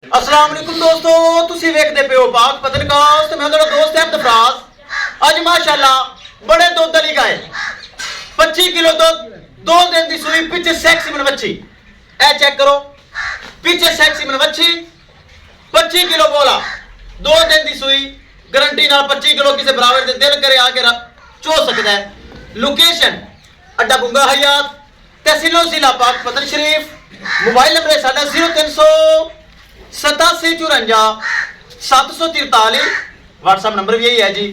अस्सलाम वालेकुम दोस्तों, तुसी वेखदे पे हो पाक पत्रकास्ट ते मैं तुहाडा दोस्त अहमद फराज। अज माशाअल्लाह बड़े दुध वाली गाय 25 किलो दुध 2 दिन दी सूई पिछे सैक्सी मन बच्ची। ए चेक करो, पिछे सैक्सी मन बच्ची 25 किलो बोला 2 दिन दी सूई गारंटी नाल 25 किलो किसी बराबर दे दिल करे आके चो सकता है। लोकेशन अड्डा बुंगा हयात तहसीलो जिला पाक पतन शरीफ। मोबाइल नंबर है साडा 0308754 व्हाट्सएप नंबर भी यही है जी,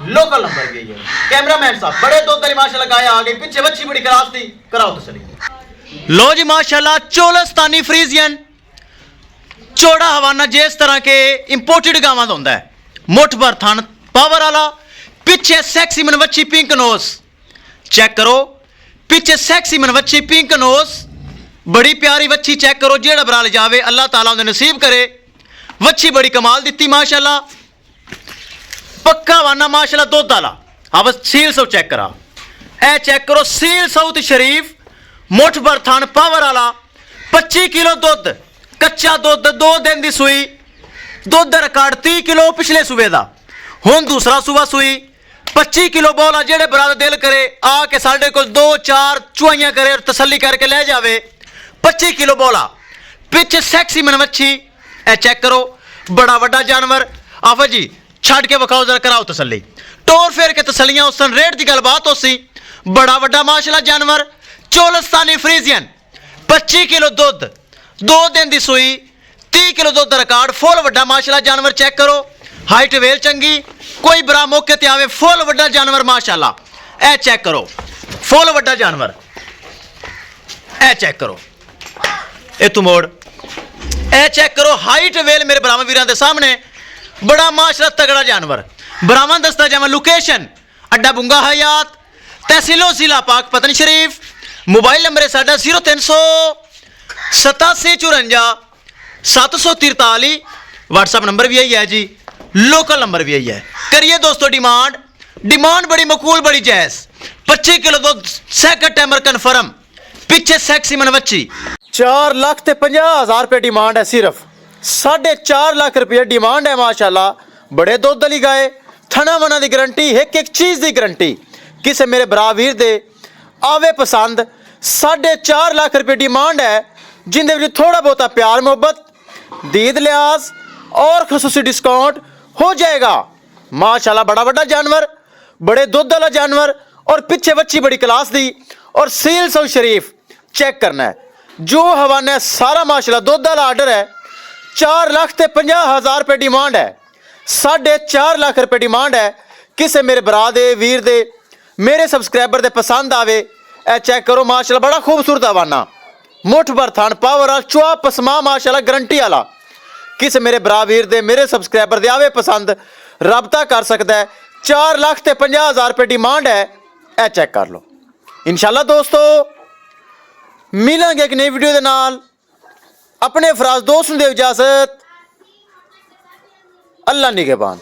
लोकल नंबर भी यही है। कैमरामैन साहब बड़े दो तरी माशाल्लाह गाय आ गई, पीछे बच्ची बड़ी क्लास थी, कराओ तसल्ली। लो जी माशाल्लाह चोलस्तानी फ्रीजियन चौड़ा हवाना जिस तरह के इंपोर्टेड गावां दा होंदा है, मुठ भर थन पावर वाला, पीछे सैक्सी मन बच्ची पिंक नोस। चेक करो पीछे सैक्सी मन बच्ची पिंक नोस, बड़ी प्यारी बच्ची। चेक करो जेड़ा बराल जावे अल्लाह ताला उन्हें नसीब करे। बच्ची बड़ी कमाल दी माशाल्लाह, पक्का वाना माशाल्लाह दुध वाला। हाँ बस सील सौ चेक करा, ए चेक करो सील साउथ शरीफ मुठ भर थान पावर वाला 25 किलो दुध, कच्चा दुध 2 दिन की सूई। दुध का रिकॉर्ड 30 किलो पिछले सूबे का, हुण दूसरा सूबा सूई 25 किलो बोला। जेड़े बराल दिल करे आके साढ़े को 2-4 चुआइयां करे और तसल्ली करके ले जावे। 25 किलो बोला, पिछे सैक्सी मन मच्छी। ए चेक करो बड़ा वड्डा जानवर। आफा जी छड़ के विखाओ जरा, कराओ तसल्ली। टोर फेर के तसलियां उस रेट की गलबात होसी। बड़ा वड्डा माशाल्लाह जानवर, चोलस्तानी फ्रीजियन 25 किलो दुध 2 दिन की सूई, 30 किलो दुध का रिकॉर्ड, फुल वड्डा माशाल्लाह जानवर। चेक करो हाइट वेल चंगी, कोई बरा मौके ते आवे, फुल वड्डा जानवर माशाल्लाह। ए चेक करो फुल वड्डा जानवर, ए चेक करो ए तू मोड़, ए चेक करो हाइट वेल मेरे ब्राह्मण वीरां दे सामने, बड़ा माशाल्लाह तगड़ा जानवर। ब्राह्मण दसदा जावां लोकेशन अड्डा बुंगा हयात तहसीलो जिला पाक पतन शरीफ। मोबाइल नंबर है साडा 0308754 व्हाट्सएप नंबर भी यही है जी, लोकल नंबर भी यही है। करिए दोस्तों डिमांड बड़ी मकबूल बड़ी जायज। 25 किलो दुध सेकंड टाइमर कन्फर्म, पिछे सैक्सी मन बच्ची। 4,50,000 रुपये डिमांड है, सिर्फ 4.5 लाख रुपये डिमांड है माशाल्लाह। बड़े दुध वाली गाय, थना वना की गारंटी, एक चीज़ की गारंटी। किसे मेरे भरा वीर दे आवे पसंद, 4.5 लाख रुपये डिमांड है, जिंदे विच थोड़ा बहुता प्यार मोहब्बत दीद लिहाज और खसूसी डिस्काउंट हो जाएगा माशाल्लाह। बड़ा बड़ा जानवर, बड़े दुध वाला जानवर, और पिछे बच्ची बड़ी क्लास दी, और सील सौ शरीफ चेक करना है। जो हवाना है सारा माशाल्लाह दुध वाला आर्डर है। 4,50,000 रुपये डिमांड है, 4.5 लाख रुपये डिमांड है। किसे मेरे भरा दे वीर दे मेरे सबसक्राइबर दे पसंद आवे, ए चेक करो माशाल्लाह बड़ा खूबसूरत हवाना, मुठ भर थान पावर वाला, चुआ पसमा माशाल्लाह गारंटी वाला। किस मेरे भरा वीर दे मेरे सबसक्राइबर दे आवे पसंद, रबता कर सकता है। 4,50,000 रुपये डिमांड है, ए चेक कर लो। इंशाल्लाह दोस्तों मिलेंगे एक नई वीडियो के नाल। अपने फराज दोस्त दे इजाजत, अल्लाह निगहबान।